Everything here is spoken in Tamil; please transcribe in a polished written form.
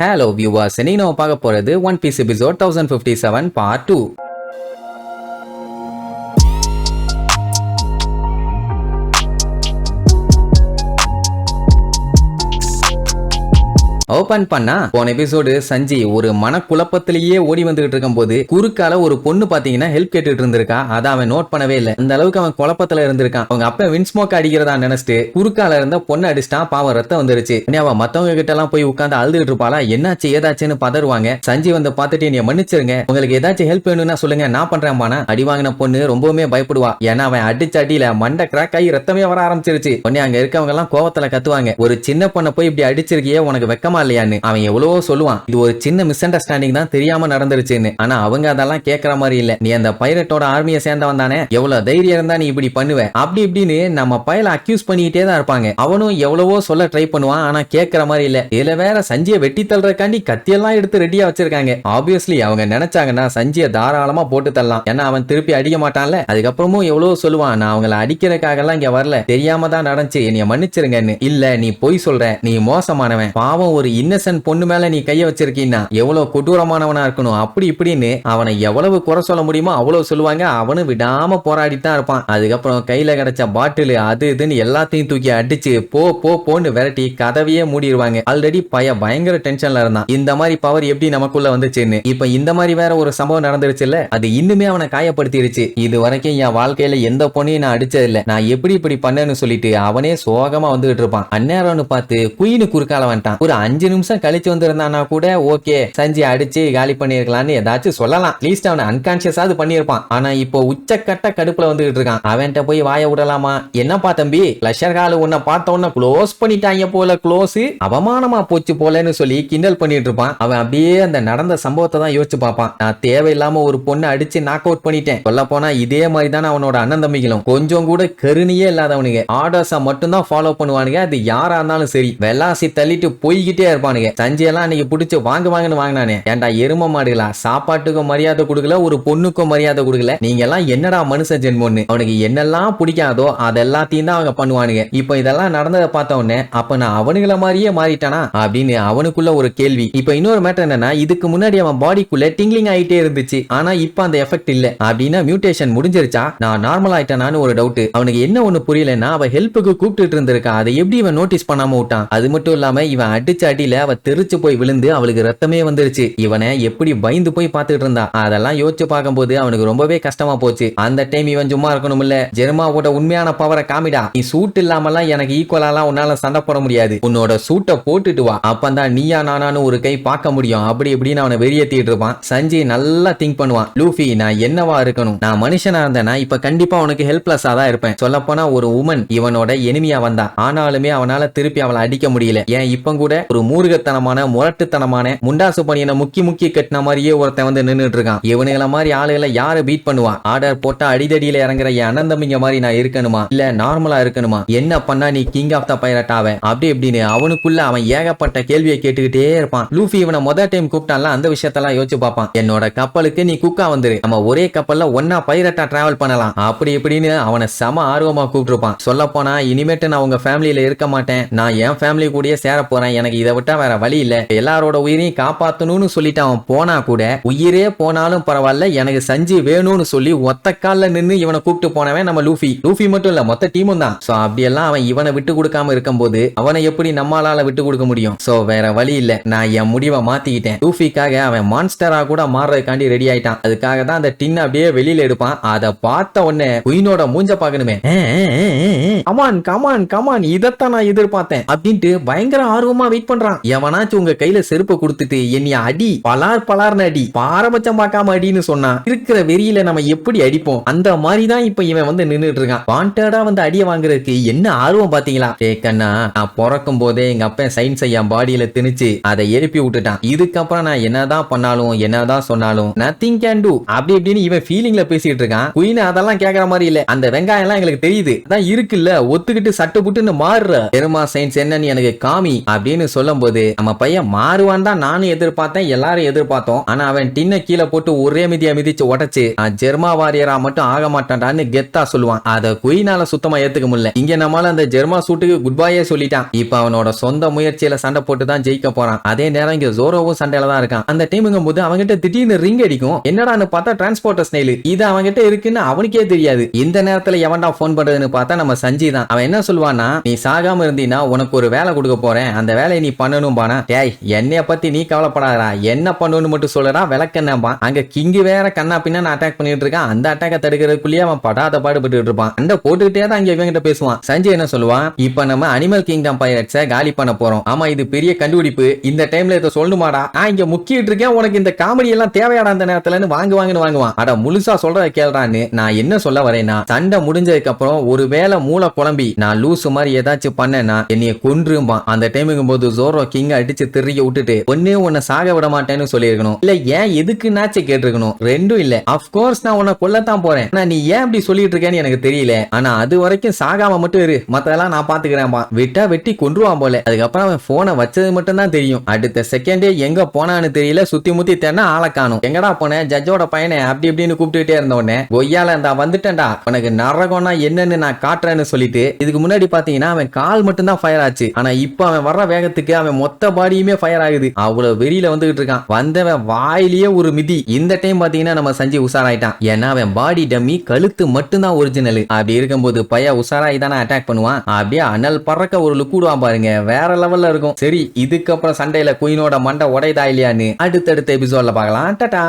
Hello viewers, இன்னைக்கு நம்ம பார்க்க போறது One Piece episode 1057 part 2. Open பண்ணா போன எபிசோடு சஞ்சி ஒரு மனக்குழப்பத்திலேயே ஓடி வந்துகிட்டு இருக்கும் போது குறுக்கால ஒரு பொண்ணு பாத்தீங்கன்னா ஹெல்ப் கேட்டுட்டு இருந்திருக்கா. அதை அவன் நோட் பண்ணவே இல்லை. அந்த அளவுக்கு அவன் குழப்பத்துல இருந்திருக்கான். அவங்க அப்ப வின்ஸ்மோக் அடிக்கிறதா நினைச்சிட்டு குறுக்கால இருந்த பொண்ணு அடிச்சிட்டான். பாவம் ரத்தம் வந்துருச்சு. அவன் மத்தவங்க கிட்ட எல்லாம் போய் உட்காந்து அழுதுகிட்டு இருப்பாளா, என்னாச்சு ஏதாச்சுன்னு பதறுவாங்க. சஞ்சி வந்து பாத்துட்டு நீ மன்னிச்சிருங்க, உங்களுக்கு ஏதாச்சும் ஹெல்ப் வேணும்னா சொல்லுங்க, நான் பண்றேன். பானா அடி வாங்கின பொண்ணு ரொம்பவுமே பயப்படுவா. ஏன்னா அவன் அடிச்ச அடியில மண்டை கிராக் ஆகி ரத்தமே வர ஆரம்பிச்சிருச்சு. உடனே அங்க இருக்கவங்க எல்லாம் கோவத்துல கத்துவாங்க, ஒரு சின்ன பொண்ணை போய் இப்படி அடிச்சிருக்கியே, உனக்கு வெக்கமா இல்லையான்னு. அவன் எவ்வளவோ சொல்லுவான், இது ஒரு சின்ன மிஸ் அண்டர்ஸ்டாண்டிங் தான், தெரியாம நடந்துருச்சுன்னு. ஆனா அவங்க அதெல்லாம் கேட்கற மாதிரி இல்ல. நீ அந்த பைரட்டோட ஆர்மியை சேர்ந்தவன் தானே, எவ்வளவு தைரியம் இருந்தா நீ இப்படி பண்ணுவ அப்படி இப்படின்னு நம்ம பையல அக்யூஸ் பண்ணிக்கிட்டே தான் இருப்பாங்க. அவனும் எவ்வளவோ சொல்ல ட்ரை பண்ணுவான், ஆனா கேட்கற மாதிரி இல்ல. இதுல வேற சஞ்சியை வெட்டி தள்ளுறதுக்காண்டி கத்தியெல்லாம் எடுத்து ரெடியா வச்சிருக்காங்க. ஆப்வியஸ்லி அவங்க நினைச்சாங்கன்னா சஞ்சியை தாராளமா போட்டு தள்ளலாம். ஏன்னா அவன் திருப்பி அடிக்க மாட்டான்ல. அதுக்கப்புறமும் எவ்வளவு சொல்லுவான், நான் அவங்களை அடிக்கிறதுக்காக எல்லாம் இங்க வரல, தெரியாம தான் நடந்துச்சு, என்னைய மன்னிச்சிருங்கன்னு. இல்ல நீ பொய் சொல்ற, நீ மோசமானவன், பாவம் ஒரு இன்னசென்ட் பொண்ணு மேல நீ கைய வச்சிருக்கீன்னா எவ்வளவு கொடூரமானவனா இருக்கணும், அப்படி இப்படின்னு அவனை எவ்வளவு குறை சொல்ல முடியுமோ அவ்வளவு சொல்லுவாங்க. அவனு விடாம போராடித்தான் இருப்பான். அதுக்கப்புறம் கையில கிடைச்ச பாட்டில் அது இதுன்னு எல்லாத்தையும் தூக்கி அடிச்சு போ போ போன்னு விரட்டி கதவையே மூடிடுவாங்க. ஆல்ரெடி பயங்கர டென்ஷன்ல இருந்தான். இந்த மாதிரி பவர் எப்படி நமக்குள்ள வந்துச்சுன்னு. இப்ப இந்த மாதிரி வேற ஒரு சம்பவம் நடந்துருச்சு இல்ல, அது இன்னுமே அவனை காயப்படுத்திருச்சு. இது வரைக்கும் என் வாழ்க்கையில எந்த பொண்ணையும் நான் அடிச்சது இல்ல, நான் எப்படி இப்படி பண்ணேன்னு சொல்லிட்டு அவனே சோகமா வந்துகிட்டு இருப்பான். அந்நேரம்னு பார்த்து குயினு குறுக்கால வந்துட்டான். ஒரு 5 நிமிஷம் கழிச்சு வந்திருந்தானா கூட ஓகே, சஞ்சி அடிச்சு காலி பண்ணிருக்கலாம்னு ஏதாச்சும் சொல்லலாம். அட்லீஸ்ட் அவன் அன்கான்சியஸாவது பண்ணிருப்பான். ஆனா இப்போ உச்சக்கட்ட கடுப்புல வந்துகிட்டு இருக்கான். அவன்கிட்ட போய் வாய விடலாமா? என்னப்பா தம்பி, பிளஷர் கால் உன்னை பார்த்த உடனே க்ளோஸ் பண்ணிட்டாங்க போல, க்ளோஸ் அவமானமா போச்சு போலன்னு சொல்லி கிண்டல் பண்ணிட்டு இருப்பான். அவன் அப்படியே அந்த நடந்த சம்பவத்தை தான் யோசிச்சு பார்ப்பான். நான் தேவையில்லாம ஒரு பொண்ணை அடிச்சு நாக் அவுட் பண்ணிட்டேன். சொல்ல போனா இதே மாதிரி தானே அவனோட அண்ணன் தம்பிகளும் கொஞ்சம் கூட கருணையே இல்லாதவனுங்க. ஆர்டர்ஸா மட்டும் தான் ஃபாலோ பண்ணுவானுங்க. அது யாரா இருந்தாலும் சரி, வெள்ளாசி தள்ளிட்டு போய்கிட்டே இருப்பானுங்க. சஞ்சி எல்லாம் அன்னைக்கு பிடிச்சு வாங்குவாங்கன்னு வாங்கினானே, ஏன்டா எரும மாடுகளா, சாப்பாட்டுக்கும் மரியாதை கொடுக்கல, ஒரு பொண்ணுக்கும் மரியாதை கொடுக்கல, நீங்க எல்லாம் என்னடா மனுஷ ஜென்மோன்னு. அவனுக்கு என்னெல்லாம் பிடிக்காதோ அதெல்லாத்தையும் தான் அவங்க பண்ணுவானுங்க. இப்ப இதெல்லாம் நடந்ததை பார்த்த உடனே அப்ப நான் அவனுங்கள மாதிரியே மாறிட்டானா அப்படின்னு அவனுக்குள்ள ஒரு கேள்வி. இப்ப இன்னொரு மேட்டர் என்னன்னா, இதுக்கு முன்னாடி அவன் பாடிக்குள்ள டிங்லிங் ஆயிட்டே இருந்துச்சு, ஆனா இப்ப அந்த எஃபெக்ட் இல்ல. அப்படின்னா மியூட்டேஷன் முடிஞ்சிருச்சா, நான் நார்மல் ஆயிட்டானான்னு ஒரு டவுட். அவனுக்கு என்ன ஒண்ணு புரியலன்னா, அவ ஹெல்ப்புக்கு கூப்பிட்டு இருந்திருக்கா, அதை எப்படி இவன் நோட்டீஸ் பண்ணாம விட்டான்? அது மட்டும் இல்லாம இவன் அடிச்ச அடியில அவ தெரிச்சு போய் விழுந்து அவளுக்கு ரத்தமே வந்துருச்சு. இவனை எப்படி பயந்து போய் பார்த்துட்டு இருந்தா. அதெல்லாம் யோசிச்சு பார்க்கும்போது அவனுக்கு ரொம்பவே கஷ்டமா போச்சு. அந்த டைம் இவன் சும்மா இருக்கணும் இல்ல, ஜெர்மாவோட உண்மையான பவரை காமிடா, நீ சூட் இல்லாமலாம் எனக்கு ஈக்குவலாலாம் உன்னால சண்டை போட முடியாது, உன்னோட சூட்டை போட்டுட்டு வா, அப்பந்தான் நீயா நானானு ஒரு கை பார்க்க முடியும், அப்படி இப்படின்னு அவனை வெறியேத்திட்டு இருப்பான். சஞ்சய் நல்லா திங்க் பண்ணுவான், லூஃபி நான் என்னவா இருக்கணும், நான் மனுஷனா இருந்தேன்னா இப்ப கண்டிப்பா உனக்கு ஹெல்ப்லெஸ்ஸா தான் இருப்பேன். சொல்ல போனா ஒரு உமன் இவனோட எனிமியா வந்தா, ஆனாலுமே அவனால திருப்பி அவளை அடிக்க முடியல. ஏன் இப்ப கூட ஒரு மூர்க்கத்தனமான முரட்டுத்தனமான முண்டாசு பண்ணின முக்கி கட்டின மாதிரியே ஒருத்தன் வந்து நின்னுட்டு இருக்கான். இவனுங்கள மாதிரி ஆளுகளை யாரு பீட் பண்ணுவான்? ஆர்டர் போட்டா அடிதடியில இறங்குற என் அண்ணன் தம்பிங்க மாதிரி நான் இருக்கணுமா, இல்ல நார்மலா இருக்கணுமா, என்ன பண்ணா நீ கிங் ஆஃப் த பைரட் ஆவ, அப்படி இப்படின்னு அவனுக்குள்ள அவன் ஏகப்பட்ட கேள்வியை கேட்டுக்கிட்டே இருப்பான். லூஃபி இவனை முதல் டைம் கூப்பிட்டான்ல, அந்த விஷயத்தெல்லாம் யோசிச்சு பார்ப்பான். என்னோட கப்பலுக்கு நீ குக்கா வந்துரு, நம்ம ஒரே கப்பல்ல ஒன்னா பைரட்டா டிராவல் பண்ணலாம், அப்படி இப்படின்னு அவனை செம ஆர்வமா கூப்பிட்டுருப்பான். சொல்ல போனா இனிமேட்டு நான் உங்க ஃபேமிலியில இருக்க மாட்டேன், நான் என் ஃபேமிலி கூடயே சேர போறேன், எனக்கு இதை விட்டா வேற வழி இல்ல, எல்லாரோட உயிரையும் காப்பாத்தணும்னு சொல்லிட்டு அவன் போனா கூட உயிரே போனாலும் பரவாயில்ல, எனக்கு சஞ்சி வேணும்னு சொல்லி ஒத்த கால்ல நின்னு இவனை கூப்பிட்டு போனவன் நம்ம லூஃபி. லூஃபி மட்டும் இல்ல, மொத்த டீமும் தான். சோ அப்படியெல்லாம் அவன் இவனை விட்டு கொடுக்காம இருக்கும்போது அவனை எப்படி நம்மளால விட்டு கொடுக்க முடியும்? சோ வேற வழி இல்ல, நான் என் முடிவை மாத்திக்கிட்டேன். லூஃபிக்காக அவன் மான்ஸ்டரா கூட மாறுறதுக்காண்டி ரெடி ஆயிட்டான். அதுக்காக தான் அந்த டின் அப்படியே வெளியில எடுப்பான். அதை பார்த்த உடனே குயினோட மூஞ்ச பாக்கணுமே, கமான் கமான் கமான், இதத்தான் நான் எதிர்பார்த்தேன் அப்படின்ட்டு பயங்கர ஆர்வமா வெயிட் பண்றான். எவனாச்சும் உங்க கையில செருப்பை கொடுத்துட்டு என்னைய அடி, பலார்னு அடி, பாரபட்சம் பார்க்காம அடின்னு சொன்னா இருக்கிற வெறியில நம்ம எப்படி அடிப்போம்? அந்த மாதிரி தான் இப்ப இவன் வந்து நின்னுட்டு இருக்கான். வாண்டடா வந்து அடிய வாங்குறதுக்கு என்ன ஆர்வம் பாத்தீங்களா? கண்ணா, நான் பிறக்கும் போதே எங்க அப்பா சயின்ஸ் என் பாடியில திணிச்சு அதை எழுப்பி விட்டுட்டான். இதுக்கப்புறம் நான் என்னதான் பண்ணாலும் என்னதான் சொன்னாலும் நத்திங் கேன் டூ, அப்படி இப்படின்னு இவன் ஃபீலிங்ல பேசிட்டு இருக்கான். குயின் அதெல்லாம் கேட்கற மாதிரி இல்ல, அந்த வெங்காயம் எல்லாம் எங்களுக்கு தெரியுது, அதான் இருக்குல்ல, ஒத்துக்கிட்டு சட்டு புட்டுன்னு மாறுற, பெருமா சயின்ஸ் என்னன்னு எனக்கு காமி அப்படின்னு சொல்ல சொல்லும் போது நம்ம பையன் மாறுவான் தான் நானும் எதிர்பார்த்தேன், எல்லாரும் எதிர்பார்த்தோம். ஆனா அவன் டின்ன கீழே போட்டு ஒரே மிதியா மிதிச்சு உடைச்சு நான் ஜெர்மா வாரியரா மட்டும் ஆக மாட்டான்டான்னு கெத்தா சொல்லுவான். அத குயினால சுத்தமா ஏத்துக்க முடியல. இங்க நம்மால அந்த ஜெர்மா சூட்டுக்கு குட் பையே சொல்லிட்டான். இப்ப அவனோட சொந்த முயற்சியில சண்டை போட்டு தான் ஜெயிக்க போறான். அதே நேரம் இங்க ஜோரோவும் சண்டையில தான் இருக்கான். அந்த டைமுங்கும் போது அவன்கிட்ட திடீர்னு ரிங் அடிக்கும். என்னடான்னு பார்த்தா டிரான்ஸ்போர்ட்டர் ஸ்னைல். இது அவன்கிட்ட இருக்குன்னு அவனுக்கே தெரியாது. இந்த நேரத்துல எவன்டா போன் பண்றதுன்னு பார்த்தா நம்ம சஞ்சி தான். அவன் என்ன சொல்லுவான்னா, நீ சாகாம இருந்தீனா உனக்கு ஒரு வேலை கொடுக்க போறேன், அந்த வேலையை நீ பண்ணணும் பானா. டேய் என்னைய பத்தி நீ கவலைப்படாதடா, என்ன பண்ணணும்னு மட்டும் சொல்லடா விளக்கன்னப்பா. அங்க கிங்கு வேற கண்ணா பின்னா அட்டாக் பண்ணிட்டு இருக்கான். அந்த அட்டாக்க தடுக்கிறதுக்குள்ளேயே அவன் படாத பாடுபட்டு இருப்பான். அந்த போட்டுக்கிட்டே தான் அங்க இவங்கிட்ட பேசுவான். சஞ்சய் என்ன சொல்லுவான், இப்ப நம்ம அனிமல் கிங்டம் பைரட்ஸை காலி பண்ண போறோம். ஆமா இது பெரிய கண்டுபிடிப்பு, இந்த டைம்ல இதை சொல்லணுமாடா, நான் இங்க முக்கிட்டு இருக்கேன், உனக்கு இந்த காமெடி எல்லாம் தேவையாடா அந்த நேரத்துலன்னு வாங்குவாங்க. அட முழுசா சொல்றத கேள்றான்னு நான் என்ன சொல்ல வரேன்னா, சண்டை முடிஞ்சதுக்கு அப்புறம் ஒருவேளை மூளை குழம்பி நான் லூசு மாதிரி ஏதாச்சும் பண்ணேன்னா என்னைய கொன்றும்பான். அந்த டைமுங்கும் போது ஜோரோ கிங்க அடிச்சு திரிய விட்டுட்டு ஒன்னே உன்னை சாக விட மாட்டேன்னு சொல்லியிருக்கணும். இல்ல ஏன் எதுக்குன்னாச்சு கேட்டிருக்கணும். ரெண்டும் இல்ல. அப்கோர்ஸ் நான் உன்னை கொல்லத்தான் போறேன், ஆனா நீ ஏன் அப்படி சொல்லிட்டு இருக்கேன்னு எனக்கு தெரியல. ஆனா அது வரைக்கும் சாகாம மட்டும் இரு, மத்ததெல்லாம் நான் பாத்துக்கிறேன்பா. விட்டா வெட்டி கொன்றுவான் போல. அதுக்கப்புறம் அவன் போனை வச்சது மட்டும் தான் தெரியும். அடுத்த செகண்டே எங்க போனான்னு தெரியல. சுத்தி முத்தி தேனா ஆளை காணும். எங்கடா போன ஜட்ஜோட பையனை அப்படி இப்படின்னு கூப்பிட்டுட்டே இருந்த உடனே கொய்யால இருந்தா வந்துட்டேன்டா, உனக்கு நரகம்னா என்னன்னு நான் காட்டுறேன்னு சொல்லிட்டு இதுக்கு முன்னாடி பாத்தீங்கன்னா அவன் கால் மட்டும் தான் ஃபயர் ஆச்சு. ஆனா இப்ப அவன் வர்ற வேகத்துக்கு அவன் மொத்த பாடியுமே ஃபயர் ஆகுது. அவ்வளவு வெறியில வந்துகிட்டு இருக்கான். வந்தவன் வாயிலேயே ஒரு மிதி. இந்த டைம் பாத்தீங்கன்னா நம்ம சஞ்சய் உஷாராயிட்டான். ஏன்னா அவன் பாடி டம்மி, கழுத்து மட்டும் தான் ஒரிஜினல். அப்படி இருக்கும்போது பைய உஷாராயி தானே அட்டாக் பண்ணுவான். அப்படியே அனல் பறக்க ஒரு லுக் விடுவான் பாருங்க, வேற லெவல்ல இருக்கும். சரி இதுக்கப்புறம் சண்டையில குயினோட மண்டை உடையதா இல்லையான்னு அடுத்தடுத்த எபிசோட்ல பார்க்கலாம். டாடா.